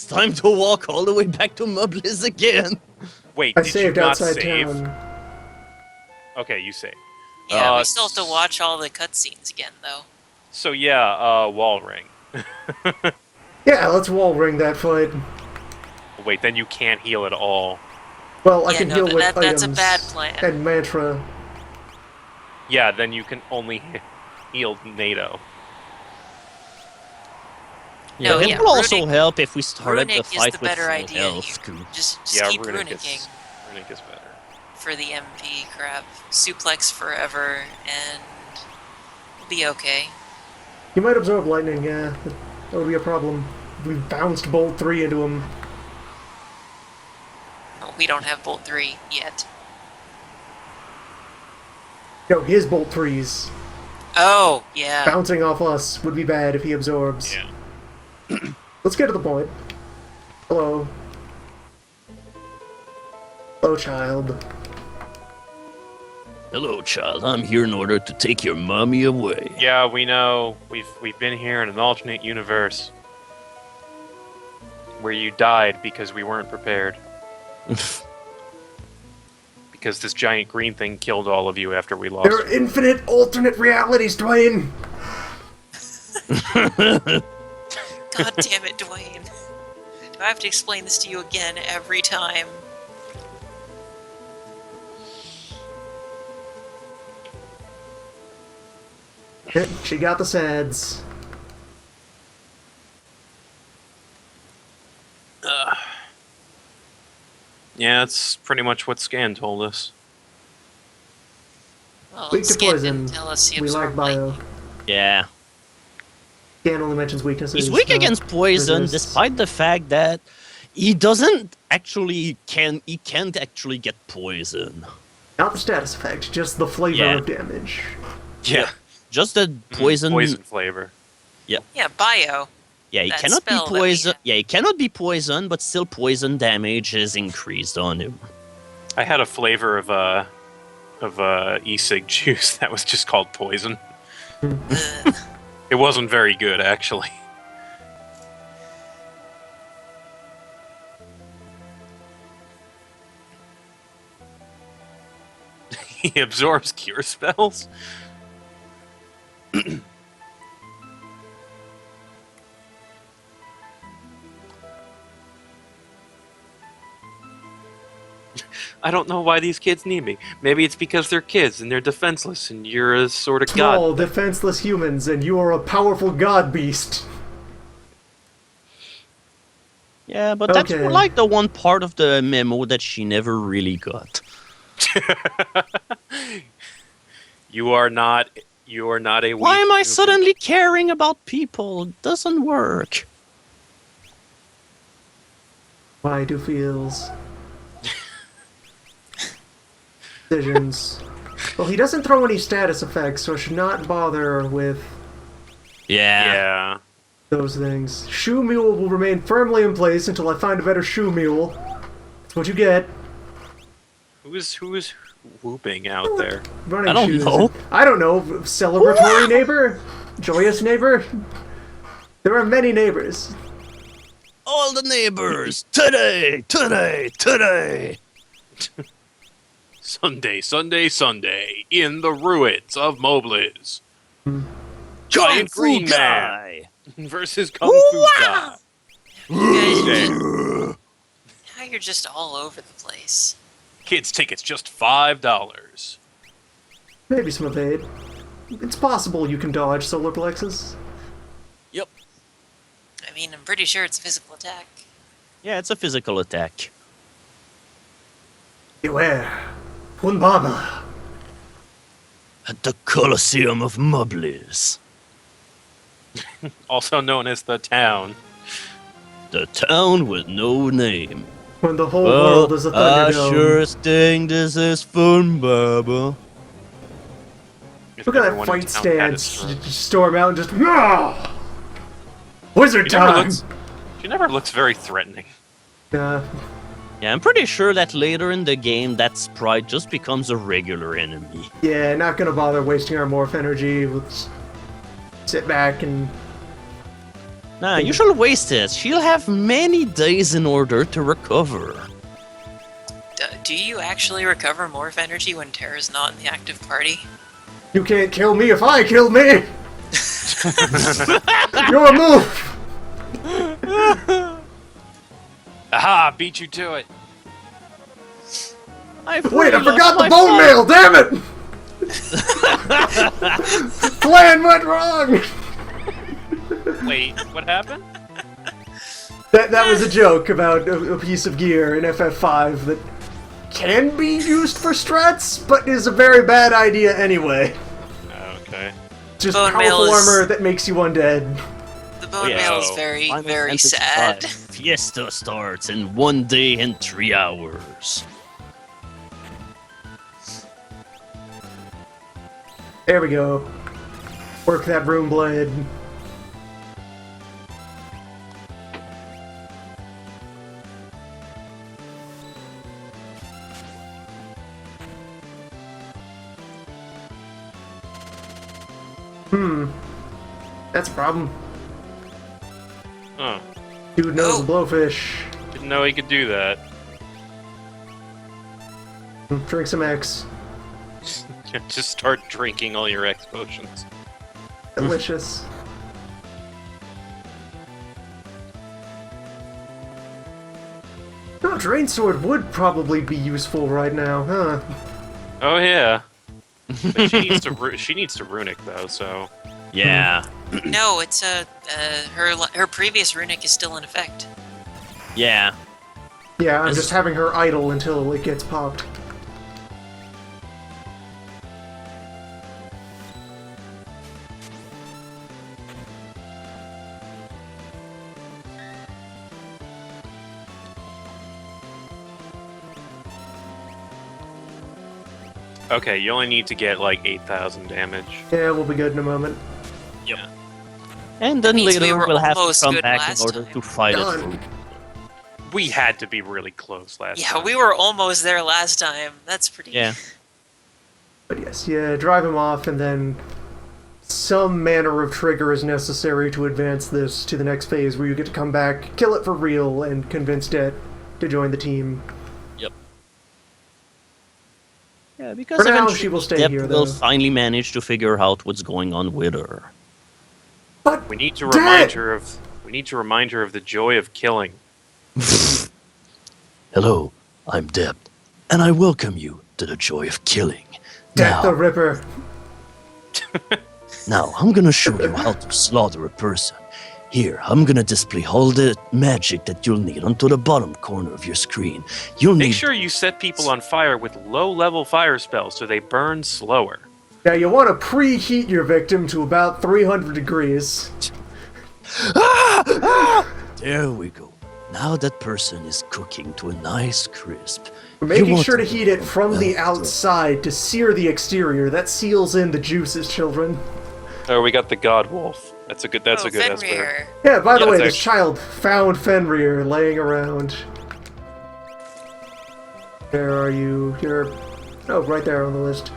it's time to walk all the way back to Mublis again. Wait, I did you saved not outside save? town. Okay, you saved. Yeah, we still have to watch all the cutscenes again, though. So yeah, wall ring. Yeah, let's wall ring that fight. Wait, then you can't heal at all. Well, I Yeah, can no, heal with that's a items bad plan. and mantra. Yeah, then you can only heal NATO. No, it yeah, will also Runic- help if we started the Runic is fight the with better full idea health, here. too. Just Yeah, keep Runic runicking is better. for the MP crap. Suplex forever, and we'll be okay. You might absorb lightning, yeah. That would be a problem. We bounced Bolt 3 into him. Well, we don't have Bolt 3 yet. No, his Bolt 3s. Oh, yeah. Bouncing off us would be bad if he absorbs. Yeah. Let's get to the point. Hello. Hello, child. Hello, child. I'm here in order to take your mommy away. Yeah, we know. We've been here in an alternate universe where you died because we weren't prepared. Because this giant green thing killed all of you after we lost. There are infinite alternate realities, Dwayne! God damn it, Dwayne. Do I have to explain this to you again every time? She got the sads. Yeah, that's pretty much what Scan told us. Well, Weak to Scan poison. didn't tell us he We like absorbed bio. lightning. Yeah. Scan only mentions weaknesses. He's weak not against poison, resists. despite the fact that he doesn't actually he can't actually get poison. Not the status effect, just the flavor Yeah. of damage. Yeah. Just the poison. Poison flavor. Yeah, bio. Yeah, he that cannot be spell that we poison. have. Yeah, he cannot be poison, but still poison damage is increased on him. I had a flavor of e-cig juice that was just called poison. Ugh. It wasn't very good, actually. He absorbs cure spells? I don't know why these kids need me. Maybe it's because they're kids and they're defenseless and you're a sort of god. Small, defenseless humans, and you are a powerful god beast. Yeah, but that's Okay. like the one part of the memo that she never really got. You are not a weak Why am I human. suddenly caring about people? It doesn't work. Why do feels? Decisions. Well, he doesn't throw any status effects, so I should not bother with Yeah. those things. Shoe Mule will remain firmly in place until I find a better Shoe Mule. That's what you get. Who is whooping out there? Running I don't shoes. know. I don't know. Celebratory neighbor? Joyous neighbor? There are many neighbors. All the neighbors, today, today, today. Sunday, Sunday, Sunday, in the ruins of Mobliz. Giant Kung Fu Green Man guy. versus Kung Fu Guy. You guys, now you're just all over the place. Kids tickets just $5. Maybe some evade. It's possible you can dodge solar plexus. Yep. I mean, I'm pretty sure it's a physical attack. Yeah, it's a physical attack. Beware. Punbaba. At the Colosseum of Mublis. Also known as the town. The town with no name. When the whole Well, world is a I Thunderdome. sure think this is fun, Baba. If Look at that everyone in fight town had a stance. stroke. Just storm out and just... "Ah! Wizard She never time! She never looks very threatening. Nah. Yeah, I'm pretty sure that later in the game, that sprite just becomes a regular enemy. Yeah, not gonna bother wasting our morph energy. Let's sit back and Nah, you shall waste it. She'll have many days in order to recover. Do you actually recover morph energy when Terra's not in the active party? You can't kill me if I kill me! Your move! Aha! Beat you to it. Wait, I forgot the bone mail, damn it! Plan went wrong! Wait, what happened? That was a joke about a piece of gear in FF5 that can be used for strats, but is a very bad idea anyway. Okay. Just Bone mail powerful is- armor that makes you undead. The bone yeah. mail is Oh, very, Final very Fantasy sad. V. Fiesta starts in 1 day and 3 hours. There we go. Work that rune blade. That's a problem. Oh, Dude knows Oh. the blowfish. didn't know he could do that. Drink some X. Just start drinking all your X potions. Delicious. Oh, Drain Sword would probably be useful right now, huh? Oh yeah. But she needs to runic though, so Yeah, No, it's her previous runic is still in effect. yeah. Yeah, I'm Is- just having her idle until it gets popped. okay, you only need to get like 8,000 damage. Yeah, we'll be good in a moment. Yep. And then means we later were we'll have to almost come good back in last order time. to fight Done. it. We had to be really close last Yeah, time. we were almost there last time. That's pretty. Yeah. But yes, yeah, drive him off, and then some manner of trigger is necessary to advance this to the next phase where you get to come back, kill it for real, and convince Det to join the team. Yep. Yeah, because For now, eventually she will stay Deb here, will though. finally manage to figure out what's going on with her. But We need to Det! remind her of the joy of killing. Hello, I'm Deb, and I welcome you to the joy of killing. Det the Ripper. Now, I'm gonna show you how to slaughter a person. Here, I'm gonna display all the magic that you'll need onto the bottom corner of your screen. You'll Make need sure you set people on fire with low-level fire spells so they burn slower. Now, you want to preheat your victim to about 300 degrees. There we go. Now that person is cooking to a nice crisp. You Making want sure to heat it from the well done. outside to sear the exterior. That seals in the juices, children. Oh, we got the God Wolf. That's a good Esper. Fenrir. Yeah, by the Yeah, way, it's this child found Fenrir laying around. Where are you? You're... Oh, right there on the list.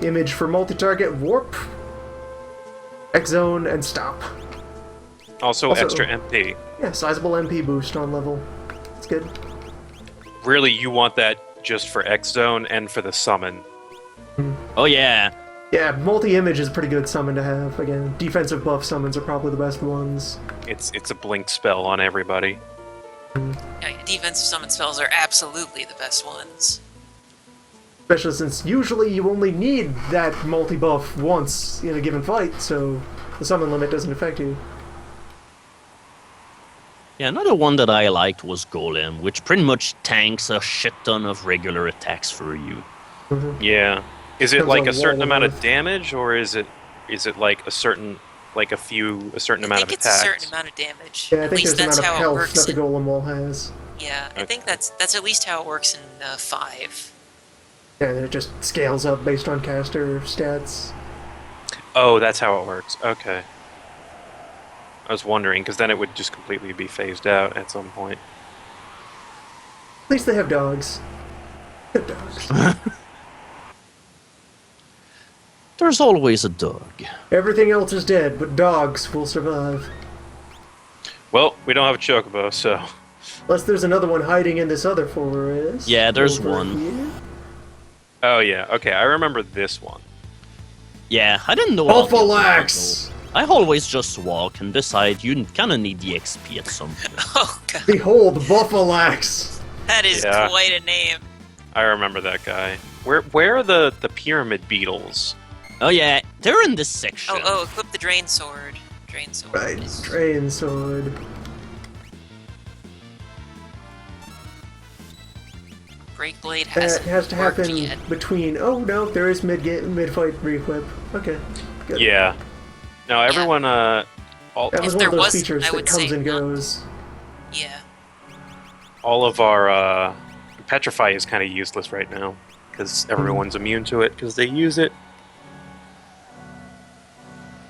Image for multi-target, warp, X-zone, and stop. Also, Also- extra MP. Yeah, sizable MP boost on level. That's good. Really, you want that just for X-Zone and for the summon. Oh yeah. Yeah, multi-image is a pretty good summon to have. Again, defensive buff summons are probably the best ones. It's a blink spell on everybody. Yeah, defensive summon spells are absolutely the best ones. Especially since usually you only need that multi-buff once in a given fight, so the summon limit doesn't affect you. Yeah, another one that I liked was Golem, which pretty much tanks a shit ton of regular attacks for you. Yeah. Is it Depends like on a certain wall amount of width. damage, or is it like a certain amount I of think it's attacks? a certain amount of damage. Yeah, I at think least there's the that's amount of how it health works. that the Golem wall has. Yeah, I think that's at least how it works in 5. Yeah, and then it just scales up based on caster stats. Oh, that's how it works. Okay. I was wondering, because then it would just completely be phased out at some point. At least they have dogs. Good dogs. There's always a dog. Everything else is dead, but dogs will survive. Well, we don't have a chocobo, so Unless there's another one hiding in this other forest. Yeah, there's over one. here. oh yeah, okay, I remember this one. Yeah, I didn't know. all the other Buffalax! ones, though. I always just walk, and besides, you kind of need the XP at some point. Oh god, Behold, Buffalax! that is Yeah. quite a name. I remember that guy. Where are the pyramid beetles? Oh yeah, they're in this section. Oh, equip the drain sword. Drain sword. Right, is- train sword. Break blade That hasn't has to worked happen yet. between. Oh no, there is mid-fight re-equip. Okay, good. Yeah. No, everyone. That was If one there of those was, features I that would comes say and not. goes. Yeah. all of our petrify is kind of useless right now because everyone's immune to it because they use it.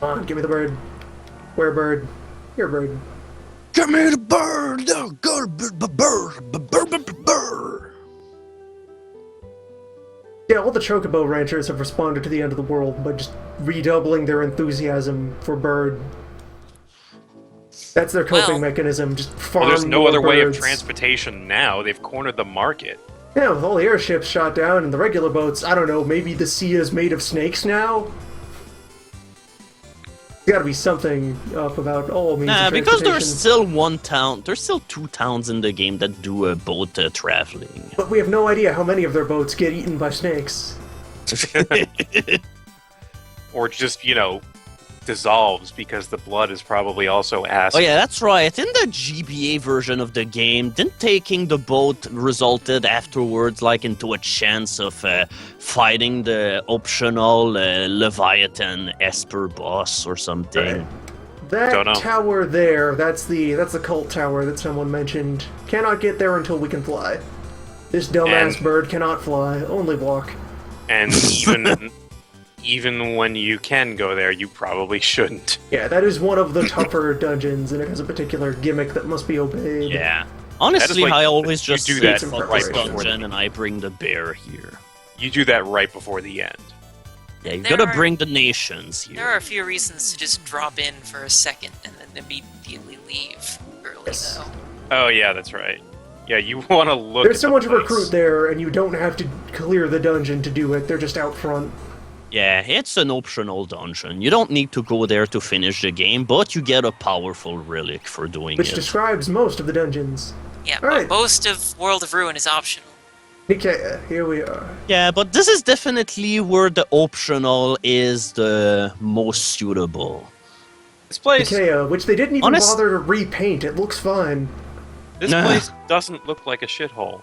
Come on, give me the bird. Where bird? Here, bird. Give me the bird, the good bird. Yeah, all the Chocobo ranchers have responded to the end of the world by just redoubling their enthusiasm for bird. That's their coping Well- mechanism, just farm Well, there's no more other way of birds. transportation now. They've cornered the market. Yeah, with all the airships shot down and the regular boats, I don't know, maybe the sea is made of snakes now? There's gotta be something up about all means Nah, of because there's transportation. there's still 2 towns in the game that do boat traveling. But we have no idea how many of their boats get eaten by snakes. Or just, dissolves because the blood is probably also acid. Oh yeah, that's right. In the GBA version of the game, didn't taking the boat resulted afterwards like into a chance of fighting the optional Leviathan Esper boss or something? Right. That Don't know. tower there, that's the cult tower that someone mentioned. Cannot get there until we can fly. This dumbass And- bird cannot fly, only walk. And even when you can go there, you probably shouldn't. Yeah, that is one of the tougher dungeons, and it has a particular gimmick that must be obeyed. Yeah. Honestly, like- I always you just do say that fuck right this before dungeon and I bring the bear here. You do that right before the end. Yeah, you There gotta are- bring the nations here. There are a few reasons to just drop in for a second and then immediately leave early, Yes. though. Oh yeah, that's right. Yeah, you want to look. There's at someone the to place. recruit there, and you don't have to clear the dungeon to do it. They're just out front. Yeah, it's an optional dungeon. You don't need to go there to finish the game, but you get a powerful relic for doing Which it. describes most of the dungeons. Yeah, All right. but most of World of Ruin is optional. Nikea, here we are. Yeah, but this is definitely where the optional is the most suitable. This place, Nikea, which they didn't even Honest- bother to repaint. It looks fine. this Nah. place doesn't look like a shithole.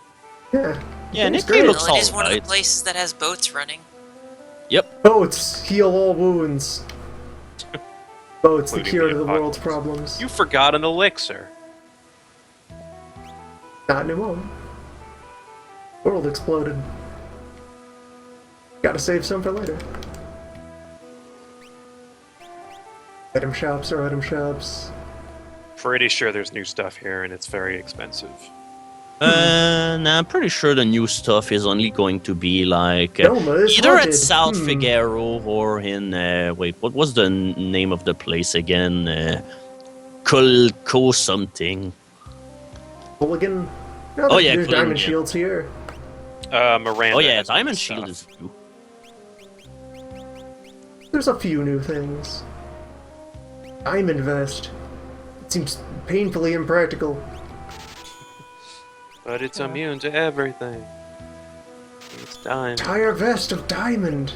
Yeah. Yeah, it's Nikea great. looks Well, it is one of the alright. places that has boats running. Boats heal all wounds. Boats, the Including cure the to the world's apocalypse. problems. You forgot an elixir. Not anymore. World exploded. Gotta save some for later. Item shops are item shops. Pretty sure there's new stuff here, and it's very expensive. Nah, I'm pretty sure the new stuff is only going to be like Noma is either haunted. at South Figaro or in wait, what was the name of the place again? Kulko something. Hooligan? No, Oh, yeah, there's Hooligan, diamond yeah. shields here. Miranda. Oh yeah, has Diamond new Shield stuff. is new. There's a few new things. Diamond vest. It seems painfully impractical. But it's immune to everything. It's diamond. Entire vest of diamond.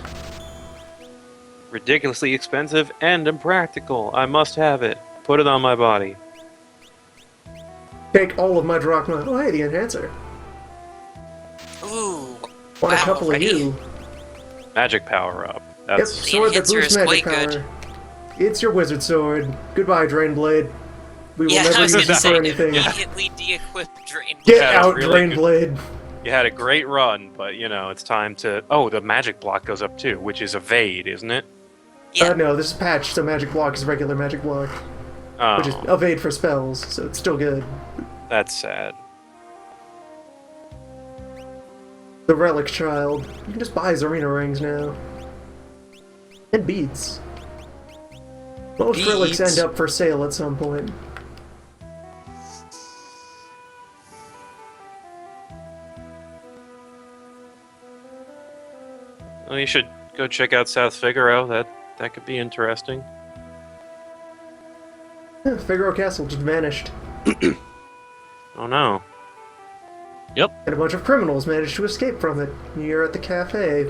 Ridiculously expensive and impractical. I must have it. Put it on my body. Take all of my drachma. Oh, hey, the enhancer. Ooh. Want a wow, couple already? of you. Magic power up. Yep, That's sword that enhancer boosts is magic quite power. good. It's your wizard sword. Goodbye, Drainblade. We will Yeah, I never was use gonna it say, for anything. immediately de-equip Drain. Get Yeah, out, really good. Drainblade. you had a great run, but it's time to. Oh, the magic block goes up too, which is evade, isn't it? Yeah, No, this is patched, so magic block is regular magic block, Oh, which is evade for spells, so it's still good. that's sad. The Relic Child. You can just buy Zarina rings now. And beads. Most relics Beads? end up for sale at some point. Well, you should go check out South Figaro. That could be interesting. Yeah, Figaro Castle just vanished. Oh no. Yep. And a bunch of criminals managed to escape from it. You're at the cafe.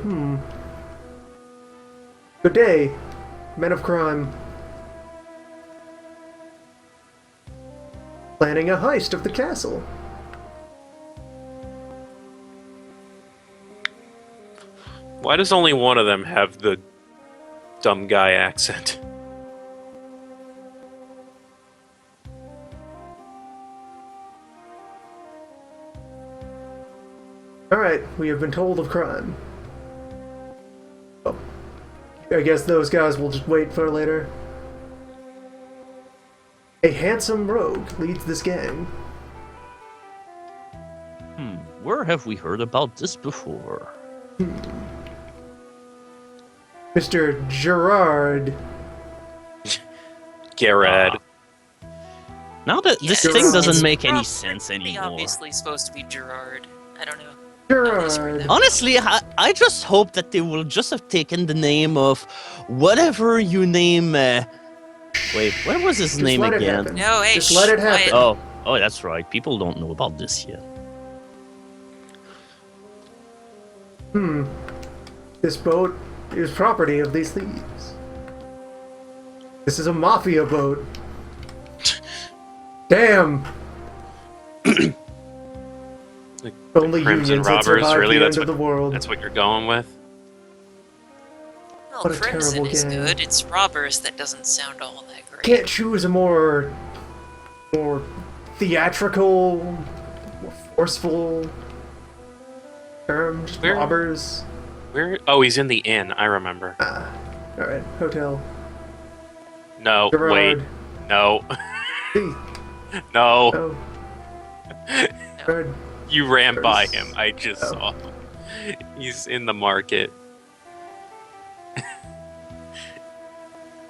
Good day, men of crime. Planning a heist of the castle. Why does only one of them have the dumb guy accent? Alright, we have been told of crime. Oh. I guess those guys will just wait for later. A handsome rogue leads this gang. Where have we heard about this before? Mr. Gerard. Garad. Now that this Yeah, thing it's- doesn't it's make any probably sense anymore. obviously supposed to be Gerard. I don't know. Gerard. Honestly, I just hope that they will just have taken the name of whatever you name. Wait, what was his Just name let it again? happen. No, hey, Just let it quiet. happen. Oh, that's right. People don't know about this yet. This boat is property of these thieves. This is a mafia boat. Damn! Only Crimson unions that robbers, survive really? the That's end of the world. That's what you're going with? Well, What a Crimson terrible is game. good. It's robbers that doesn't sound all that great. Can't choose a more theatrical, more forceful term. Just Where- robbers. Where? Oh, he's in the inn. I remember. Alright, hotel. No, Gerard. wait. No. Thief. No. No. Gerard. You ran by There's- him. I just Oh. saw him. He's in the market.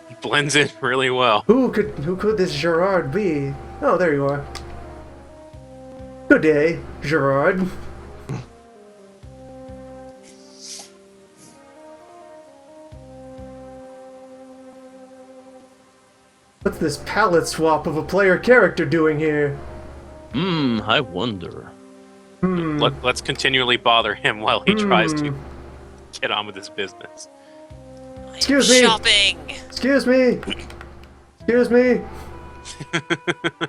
He blends in really well. Who could this Gerard be? Oh, there you are. Good day, Gerard. What's this palette swap of a player character doing here? I wonder. Let's continually bother him while he tries to get on with his business. I'm Excuse me. shopping. Excuse me. Excuse me. Excuse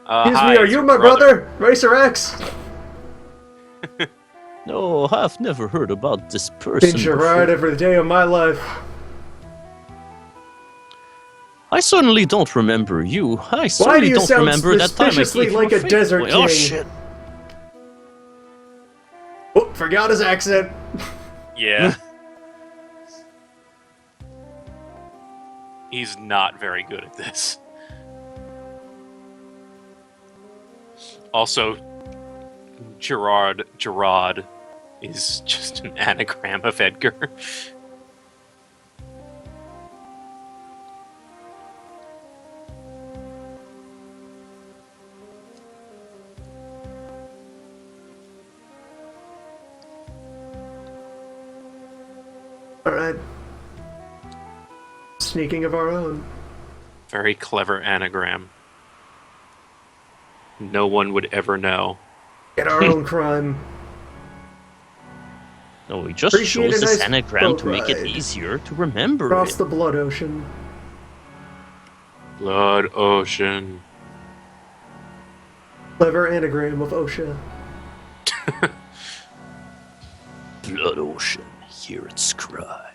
Hi, me, are it's you your my brother? Racer X? No, I've never heard about this person. Been Gerard before. every day of my life. I certainly don't remember you. I Why do certainly you don't sound remember that time I suspiciously gave you like a favor. desert Wait, Oh king? shit! Oh, forgot his accent. Yeah. He's not very good at this. Also, Gerard is just an anagram of Edgar. Alright. Sneaking of our own. Very clever anagram. No one would ever know. Get our own crime. No, we just Appreciate chose a this nice anagram boat to make it ride. easier to remember Across it. the blood ocean. Blood Ocean. Clever anagram of OSHA. Blood Ocean, hear its cry.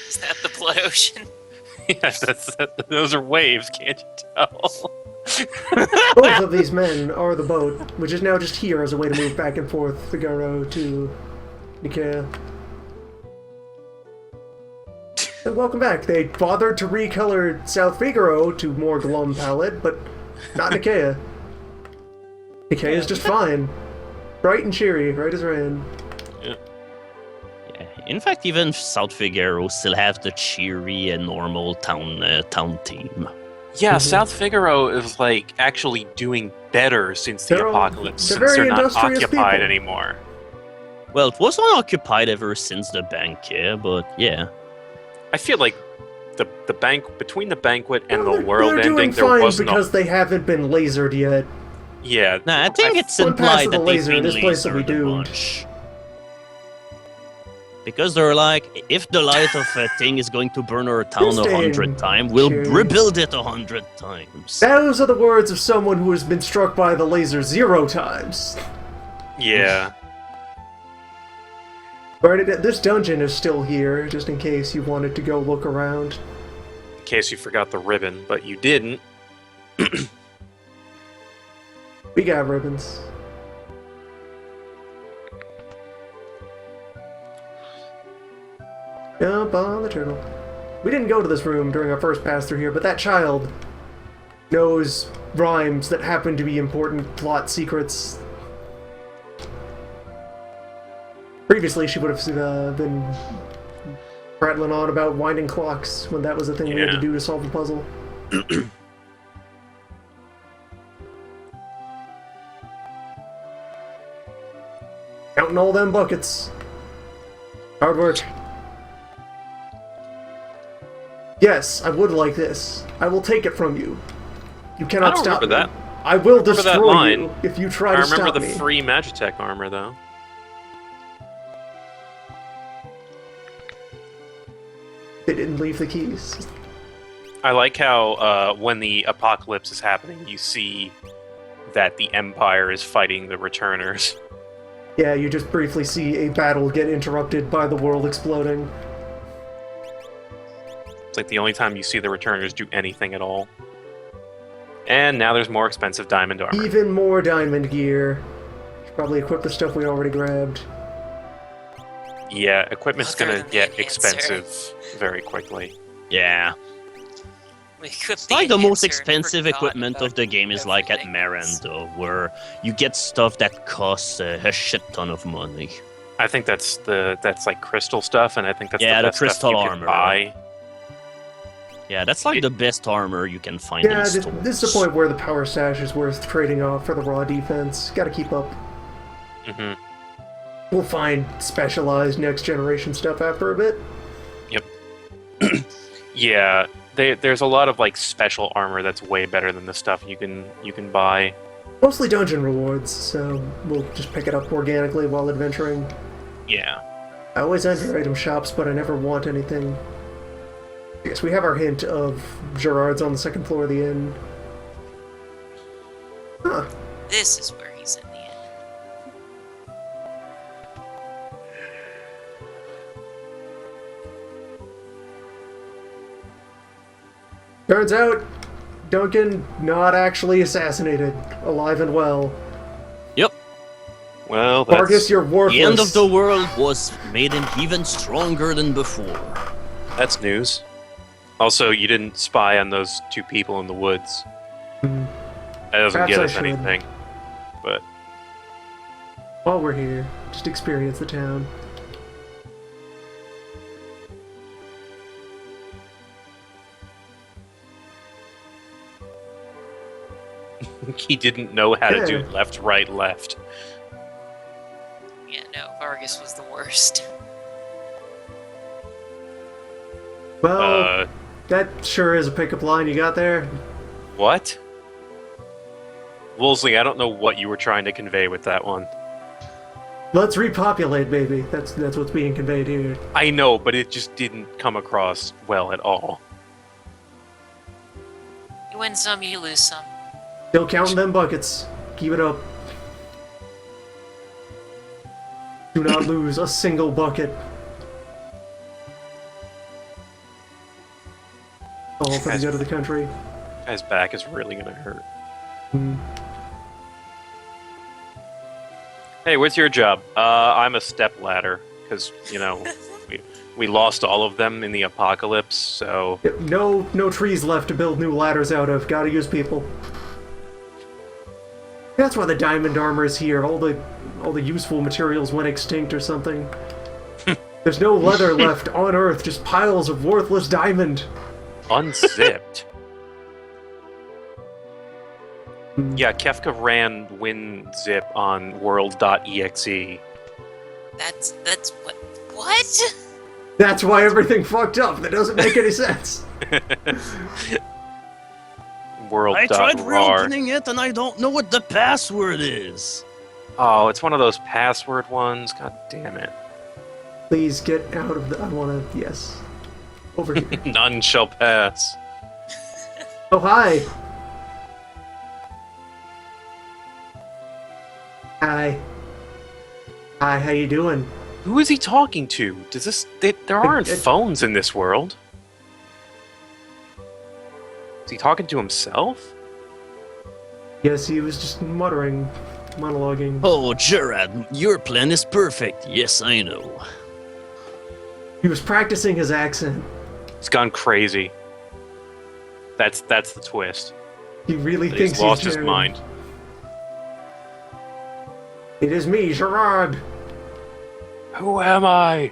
Is that the blood ocean? Yes, those are waves, can't you tell? Both of these men are the boat, which is now just here as a way to move back and forth Figaro to Nicaea. And welcome back. They bothered to recolor South Figaro to more glum palette, but not Nicaea. Decay is just fine. Bright and cheery, right as rain. Yeah. In fact, even South Figaro still have the cheery and normal town team. Yeah, South Figaro is like actually doing better since the apocalypse, they're since very they're not industrious occupied people. anymore. Well, it was unoccupied ever since the bank, yeah, but yeah. I feel like the bank between the banquet and No, the world they're ending, doing there fine wasn't because they haven't been lasered yet. yeah. Nah, I think it's One pass implied of the that they've laser, been this place will be lasered a doomed. bunch. Because they're like, if the light of a thing is going to burn our town Staying 100 times, we'll cheery. rebuild it 100 times. Those are the words of someone who has been struck by the laser 0 times. Yeah. Alright, this dungeon is still here, just in case you wanted to go look around. In case you forgot the ribbon, but you didn't. We got ribbons. Jump on the turtle. We didn't go to this room during our first pass through here, but that child knows rhymes that happen to be important plot secrets. Previously, she would have been prattling on about winding clocks when that was the thing we had to Yeah. do to solve the puzzle. Counting all them buckets. Hard work. Yes, I would like this. I will take it from you. You I cannot don't stop me. remember that. I will remember that destroy line. you if you try I to remember stop the me. free Magitech armor though. They didn't leave the keys. I like how when the apocalypse is happening, you see that the Empire is fighting the Returners. Yeah, you just briefly see a battle get interrupted by the world exploding. It's like the only time you see the Returners do anything at all. And now there's more expensive diamond armor. Even more diamond gear. Should probably equip the stuff we already grabbed. Yeah, equipment's Other gonna than get the enhancer. expensive very quickly. Yeah. We equipped It's like the most enhancer and expensive forgot equipment about of the game is like at everything else. Marando, where you get stuff that costs a shit ton of money. I think that's like crystal stuff, and I think that's Yeah, the the best stuff crystal you armor. can buy. Yeah, that's like the best armor you can find Yeah, in this stores. is the point where the power stash is worth trading off for the raw defense. Gotta keep up. hmm We'll find specialized next generation stuff after a bit. Yeah, there's a lot of like special armor that's way better than the stuff you can buy. Mostly dungeon rewards, so we'll just pick it up organically while adventuring. Yeah. I always enter item shops, but I never want anything. Yes, we have our hint of Gerard's on the second floor of the inn. Huh. This is where he's in the end. Turns out, Duncan not actually assassinated, alive and well. Yep. Well, that's, Vargas, you're worthless. The end of the world was made him even stronger than before. that's news. Also, you didn't spy on those two people in the woods. That doesn't Perhaps get I us should. anything. But While we're here, just experience the town. he didn't know how to do Yeah. left, right, left. Yeah, no, Vargas was the worst. Well, that sure is a pickup line you got there. What? Woolsey, I don't know what you were trying to convey with that one. Let's repopulate, baby. That's what's being conveyed here. I know, but it just didn't come across well at all. You win some, you lose some. Still counting them buckets. Keep it up. Do not lose a single bucket. All for the good of the country. His back is really gonna hurt. Hey, what's your job? I'm a step ladder, because, you know, we lost all of them in the apocalypse, so... Yep, no trees left to build new ladders out of. Gotta use people. Yeah, that's why the diamond armor is here. All the useful materials went extinct or something. There's no leather left on Earth, just piles of worthless diamond. Unzipped. Yeah, Kefka ran WinZip on world.exe. That's what? That's why everything fucked up. That doesn't make any sense. World. I tried rar. reopening it and I don't know what the password is. Oh, it's one of those password ones. God damn it. Please get out of the... I wanna... Yes. Over here. None shall pass. Oh, hi. Hi. Hi, how you doing? Who is he talking to? Does this? There aren't phones in this world. Is he talking to himself? Yes, he was just muttering, monologuing. Oh, Gerard, your plan is perfect. Yes, I know. He was practicing his accent. He's gone crazy. That's the twist. He really He's thinks lost he's his mind. It is me, Gerard. Who am I?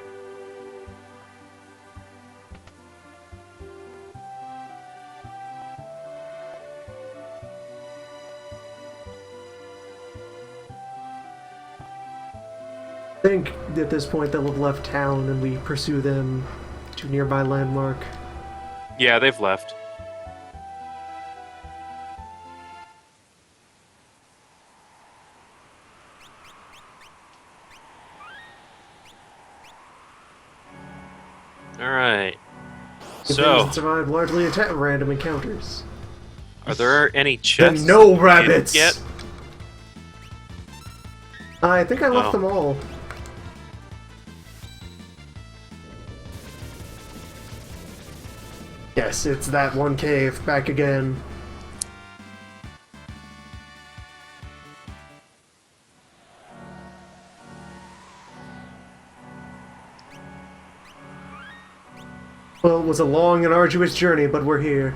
I think at this point they'll have left town and we pursue them to a nearby landmark. Yeah, they've left. Alright. Things So, that survived largely at random encounters. are there any chests? And no in rabbits! Yet? I think I left Oh. them all. Yes, it's that one cave, back again. Well, it was a long and arduous journey, but we're here.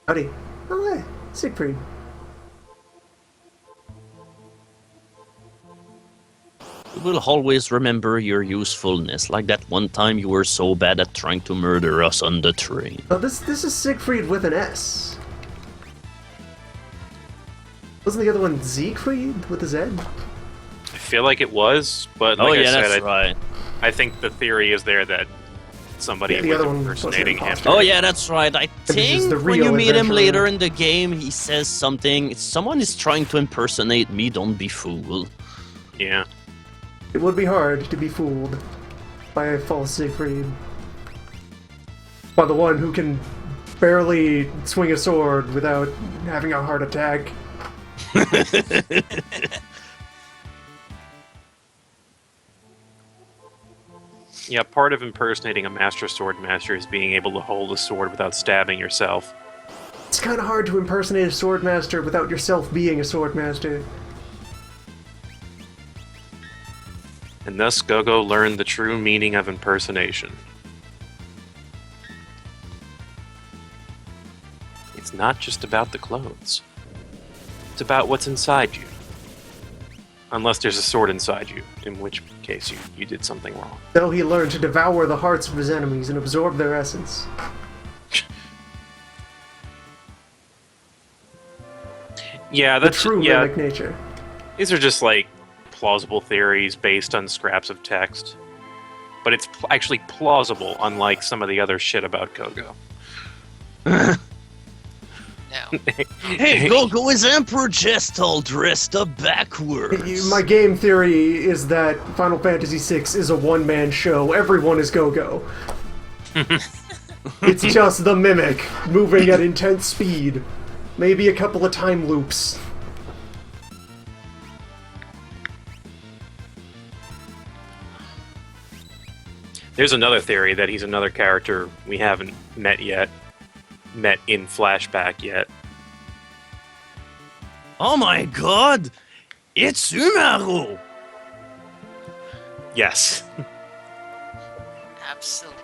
Howdy. Oh, hey, Siegfried. We will always remember your usefulness, like that one time you were so bad at trying to murder us on the train. Oh, this is Siegfried with an S. Wasn't the other one Siegfried with a Z? I feel like it was, but like Oh I yeah, said, that's right. I think the theory is there that somebody Yeah, the was other one was an impersonating him. imposter. Oh yeah, that's right. I this is think the when you real meet him adventurer. later in the game, he says something. Someone is trying to impersonate me. Don't be fooled. Yeah. It would be hard to be fooled by a false Siegfried. By the one who can barely swing a sword without having a heart attack. Yeah, part of impersonating a master sword master is being able to hold a sword without stabbing yourself. It's kind of hard to impersonate a swordmaster without yourself being a swordmaster. And thus Gogo learned the true meaning of impersonation. It's not just about the clothes. It's about what's inside you. Unless there's a sword inside you, in which case you did something wrong. So he learned to devour the hearts of his enemies and absorb their essence. Yeah, The that's true yeah. mimic nature. These are just like plausible theories based on scraps of text, but it's actually plausible, unlike some of the other shit about Gogo. No. Hey, Gogo is Emperor just all dressed up backwards. My game theory is that Final Fantasy VI is a one-man show. Everyone is Go-Go. It's just the mimic, moving at intense speed. Maybe a couple of time loops. There's another theory that he's another character we haven't met in flashback yet. Oh my god! It's Umaru! Yes. Absolutely.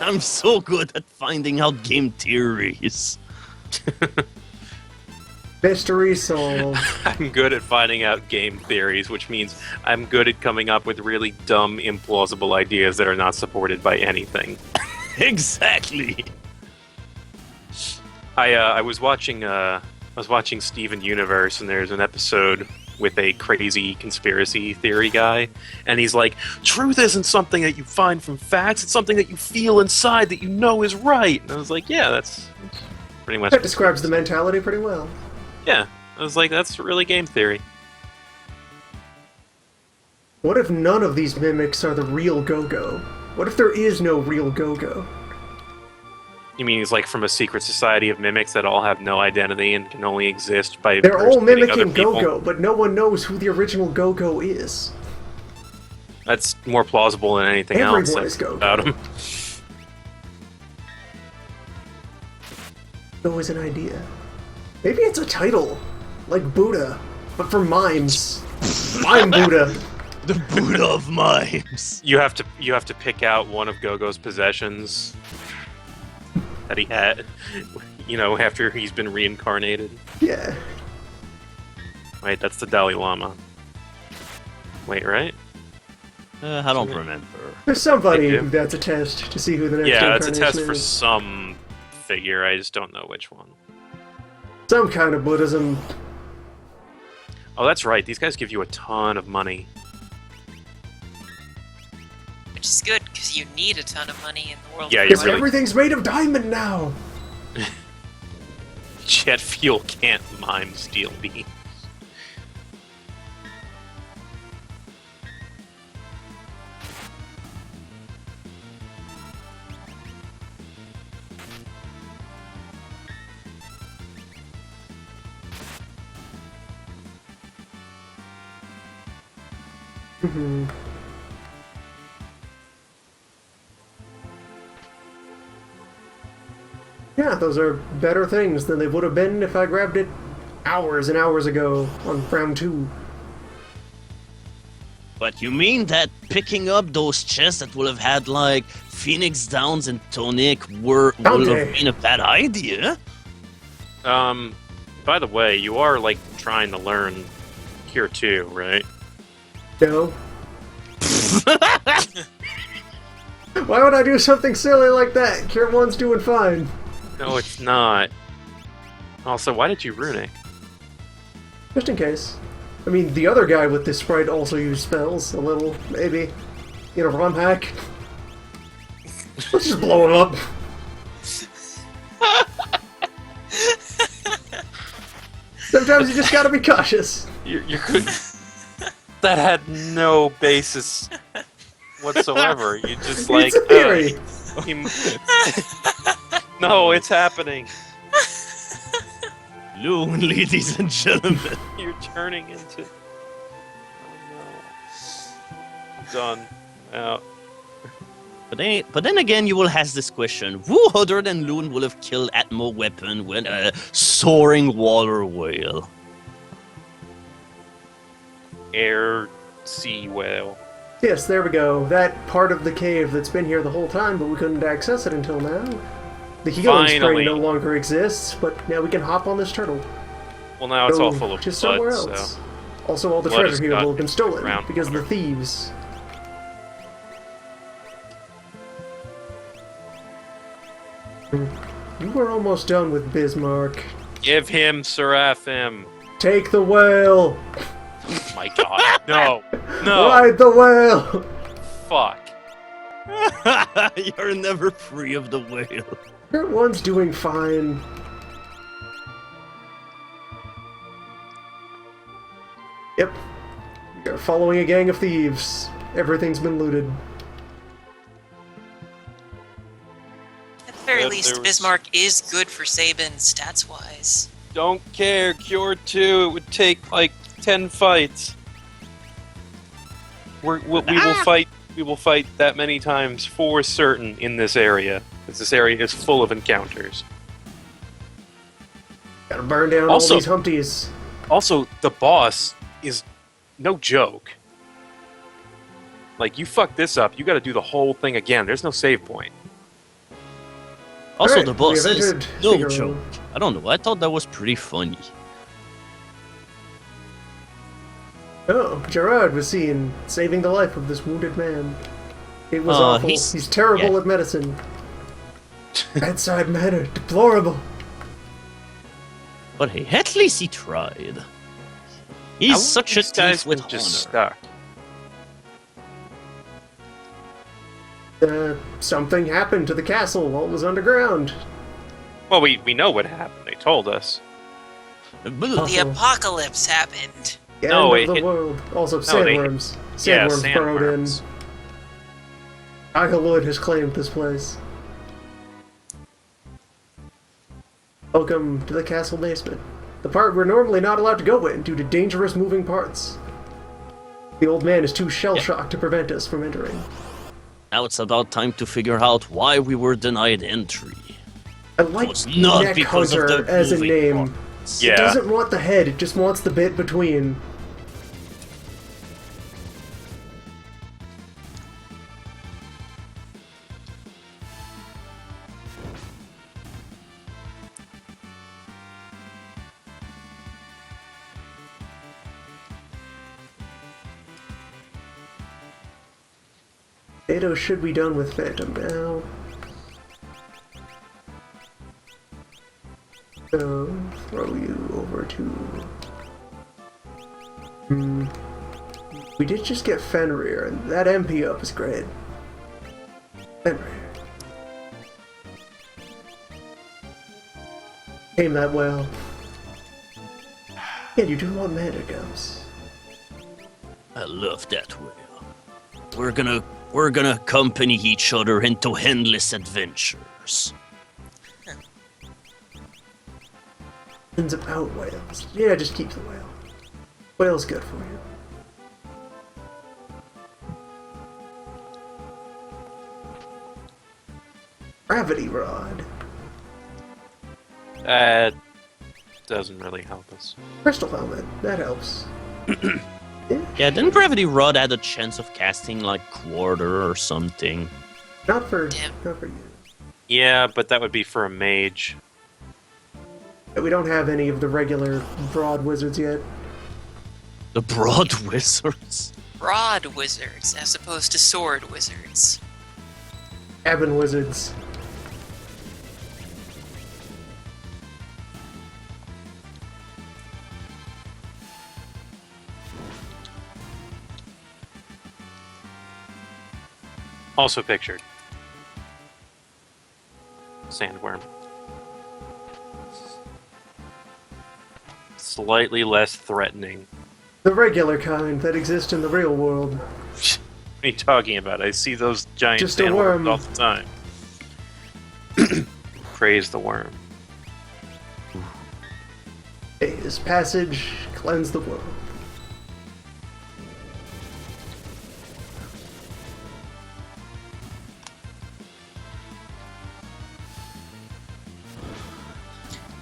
I'm so good at finding out game theories. Mystery solved. I'm good at finding out game theories, which means I'm good at coming up with really dumb, implausible ideas that are not supported by anything. Exactly. I was watching Steven Universe, and there's an episode with a crazy conspiracy theory guy, and he's like, "Truth isn't something that you find from facts; it's something that you feel inside that you know is right." And I was like, "Yeah, that's pretty much." That describes the mentality pretty well. Yeah, I was like, "That's really game theory." What if none of these mimics are the real Go-Go? What if there is no real Go-Go? You mean he's like from a secret society of mimics that all have no identity and can only exist by They're all impersonating other mimicking people? Go-Go, but no one knows who the original Go-Go is. That's more plausible than anything Everyone else is Go-Go. about him. Go is an idea. Maybe it's a title, like Buddha, but for mimes. Mime Buddha. The Buddha of mimes. You have to pick out one of Gogo's possessions that he had, after he's been reincarnated. Yeah. Wait, that's the Dalai Lama. Wait, right? I don't remember. There's somebody They do. who that's a test to see who the next Yeah, it's a incarnation test for is. some figure. I just don't know which one. Some kind of Buddhism. Oh, that's right. These guys give you a ton of money. Which is good, because you need a ton of money in the world. Yeah, of you Because really- everything's made of diamond now! Jet fuel can't mime steel beams. Mhm. Yeah, those are better things than they would have been if I grabbed it hours and hours ago on round 2. But you mean that picking up those chests that would have had, like, Phoenix Downs and Tonic would have Dante. been a bad idea? By the way, you are, trying to learn Cure 2, right? No? Why would I do something silly like that? Cure 1's doing fine. No, it's not. Also, why did you runic? Just in case. I mean, the other guy with this sprite also used spells, a little, maybe. In a ROM hack. Let's just blow him up. Sometimes you just gotta be cautious. You could. That had no basis whatsoever. You just It's a theory. No, it's happening. Loon, ladies and gentlemen. You're turning into. Oh no. Done. Out. But then again, you will ask this question: who other than Loon will have killed Atmo weapon with a soaring water whale? Air sea whale. Yes, there we go. That part of the cave that's been here the whole time, but we couldn't access it until now. The healing Finally. spring no longer exists, but now we can hop on this turtle. Well, now it's all Go full of to blood, somewhere so. else. Also, all the Blood has treasure here got will have been stolen groundwater. because of the thieves. You were almost done with Bismarck. Give him Seraphim. Take the whale! Oh my god. No. No. Ride the whale! Fuck. You're never free of the whale. Your one's doing fine. Yep. You're following a gang of thieves. Everything's been looted. At the very If least, there was- Bismarck is good for Sabin stats-wise. Don't care. Cure 2. It would take 10 fights. We will fight. We will fight that many times for certain in this area. Because this area is full of encounters. Gotta burn down Also- all these Humpties. Also, the boss is no joke. You fuck this up, you gotta do the whole thing again. There's no save point. Also, Alright, the we boss have is entered no Figaro. joke. I don't know. I thought that was pretty funny. Oh, Gerard was seen saving the life of this wounded man. It was Oh, awful. he's- He's terrible yeah. at medicine. Bedside manner, deplorable. But hey, at least he tried. How He's long such a these guys thief with been just honor. stuck? Something happened to the castle while it was underground. Well, we know what happened. They told us. The apocalypse happened. The No, end it of the hit- world. Also, they- sandworms. Yeah, Sandworms burrowed in. sandworms. Lloyd has claimed this place. Welcome to the castle basement. The part we're normally not allowed to go in due to dangerous moving parts. The old man is too shell-shocked to prevent us from entering. Now it's about time to figure out why we were denied entry. I like It's not Neck because of Hunter the as a moving name. parts. It Yeah. doesn't want the head, it just wants the bit between. Beto should be done with Phantom now. So, throw you over to... We did just get Fenrir, and that MP up is great. Fenrir. Aim that well. Yeah, you do want mana gums. I love that whale. We're gonna accompany each other into endless adventures. Things about whales. Yeah, just keep the whale. Whale's good for you. Gravity rod. That doesn't really help us. Crystal helmet. That helps. Yeah, didn't Gravity Rod add a chance of casting like quarter or something? Not for Damn. not for you. Yeah, but that would be for a mage. We don't have any of the regular broad wizards yet. The Broad Wizards? Broad wizards as opposed to sword wizards. Cabin wizards. Also pictured. Sandworm. Slightly less threatening. The regular kind that exist in the real world. What are you talking about? I see those giant Just a sandworms worm. all the time. Praise the worm. His passage cleanse the world.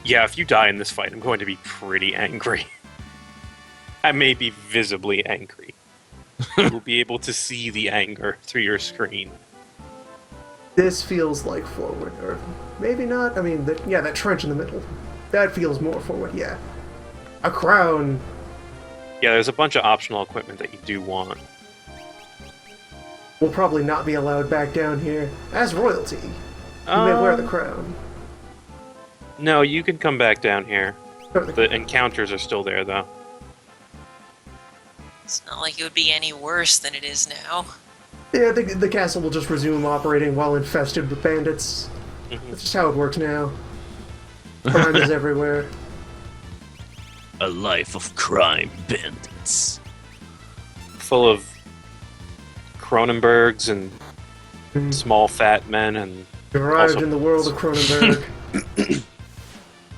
Yeah, if you die in this fight, I'm going to be pretty angry. I may be visibly angry. You will be able to see the anger through your screen. This feels like forward, or maybe not. I mean, that trench in the middle. That feels more forward, yeah. A crown. Yeah, there's a bunch of optional equipment that you do want. Will probably not be allowed back down here. As royalty, you may wear the crown. No, you can come back down here. Or the- The encounters are still there, though. It's not like it would be any worse than it is now. Yeah, the castle will just resume operating while infested with bandits. That's just how it works now. Crime is everywhere. A life of crime bandits. Full of Cronenbergs and Mhm. small fat men and You arrived Also- in the world of Cronenberg.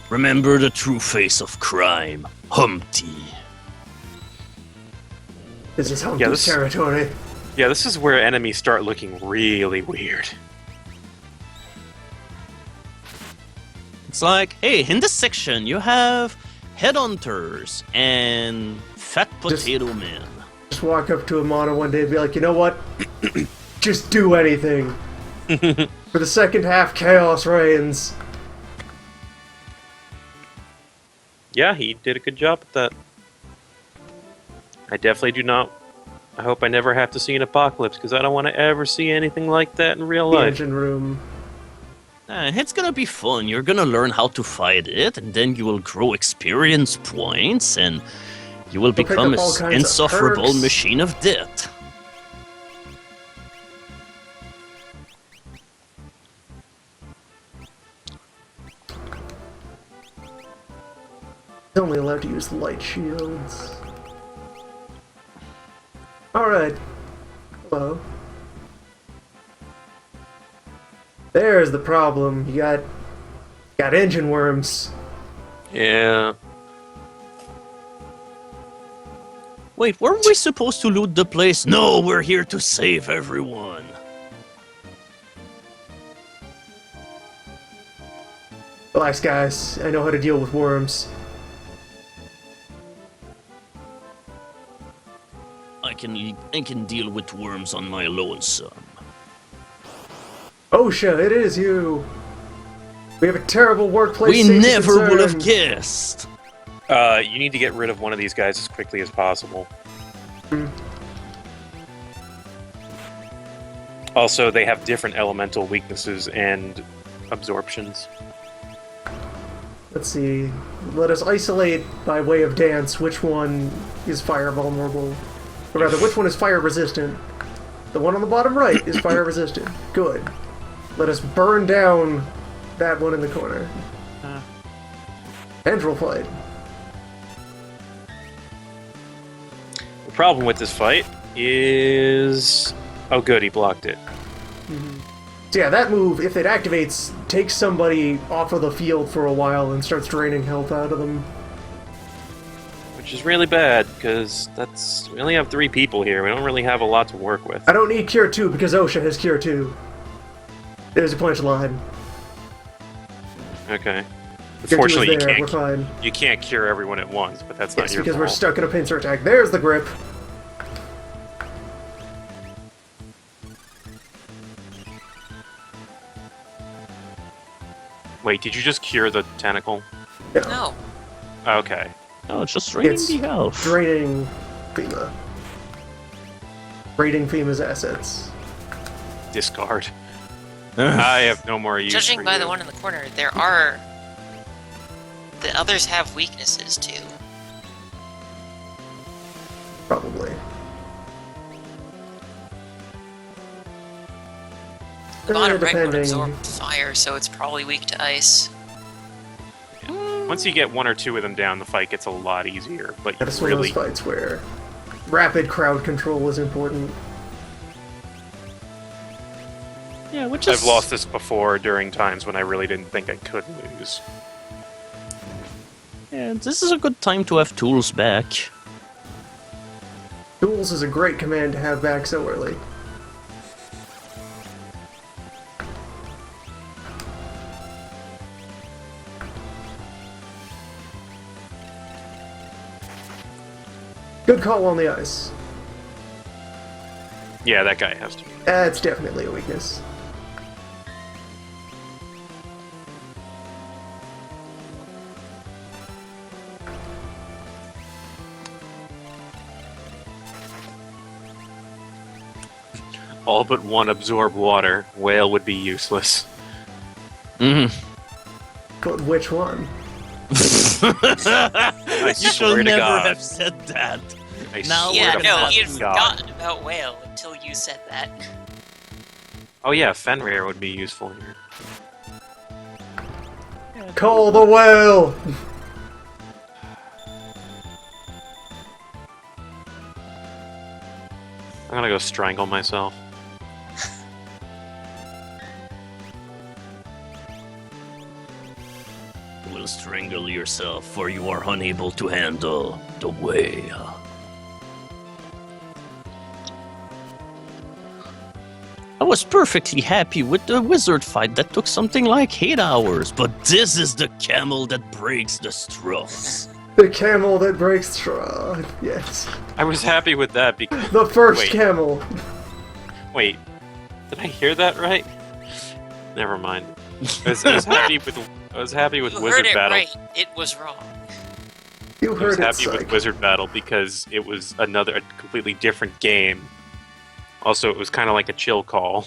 Remember the true face of crime, Humpty. This is Humpty's this- territory. yeah, this is where enemies start looking really weird. It's like, hey, in this section you have headhunters and fat potato men. Just walk up to a mono one day and be like, you know what? Just do anything. For the second half, chaos reigns. Yeah, he did a good job at that. I definitely do not. I hope I never have to see an apocalypse because I don't want to ever see anything like that in real The life. engine room. It's gonna be fun. You're gonna learn how to fight it, and then you will grow experience points, and you will pick become up all an kinds of insufferable perks. machine of death. He's only allowed to use light shields. Alright. Hello. There's the problem. You got engine worms. Yeah. Wait, weren't we supposed to loot the place? No, we're here to save everyone. Relax, guys. I know how to deal with worms. I can deal with worms on my lonesome. OSHA, it is you. We have a terrible workplace We safety never would have concern. guessed. You need to get rid of one of these guys as quickly as possible. Also, they have different elemental weaknesses and absorptions. Let's see. Let us isolate by way of dance which one is fire vulnerable. Or rather, which one is fire resistant. The one on the bottom right is fire resistant. Good. Let us burn down that one in the corner. Tendril fight. The problem with this fight is... Oh good, he blocked it. So yeah, that move, if it activates, takes somebody off of the field for a while and starts draining health out of them. Which is really bad, because we only have 3 people here. We don't really have a lot to work with. I don't need Cure 2 because OSHA has Cure 2. There's a punchline. Okay. Cure 2 is Unfortunately, there, we're fine. you can't cure everyone at once, but that's not Yes, your because fault. we're stuck in a pincer attack. There's the grip. Wait, did you just cure the tentacle? Yeah. No. Okay. Oh, it's just draining It's the health. draining FEMA. Raiding FEMA's assets. Discard. I have no more use Judging for by you. the one in the corner, the others have weaknesses too. Probably. The bottom right one depending. absorbs fire, so it's probably weak to ice. Once you get 1 or 2 of them down, the fight gets a lot easier. But you That's one of really, those fights where rapid crowd control is important. Yeah, which is... I've lost this before during times when I really didn't think I could lose. Yeah, this is a good time to have tools back. Tools is a great command to have back so early. Good call on the ice. Yeah, that guy has to be. That's definitely a weakness. All but one absorb water. Whale would be useless. Mm. But which one? I You swear should to never God. have said that. I Now swear Yeah, to we're no, gonna you'd have God. forgotten about whale until you said that. Oh yeah, Fenrir would be useful here. Call the whale! I'm gonna go strangle myself. You will strangle yourself, for you are unable to handle the whale. I was perfectly happy with the wizard fight that took something like 8 hours, but this is the camel that breaks the straws. The camel that breaks straw. Yes. I was happy with that because... The first Wait. camel. Wait, did I hear that right? Never mind. I was happy with You Wizard heard it Battle. right. It was wrong. You I was heard it, happy with Psych. Wizard Battle because it was a completely different game. Also, it was kind of like a chill call.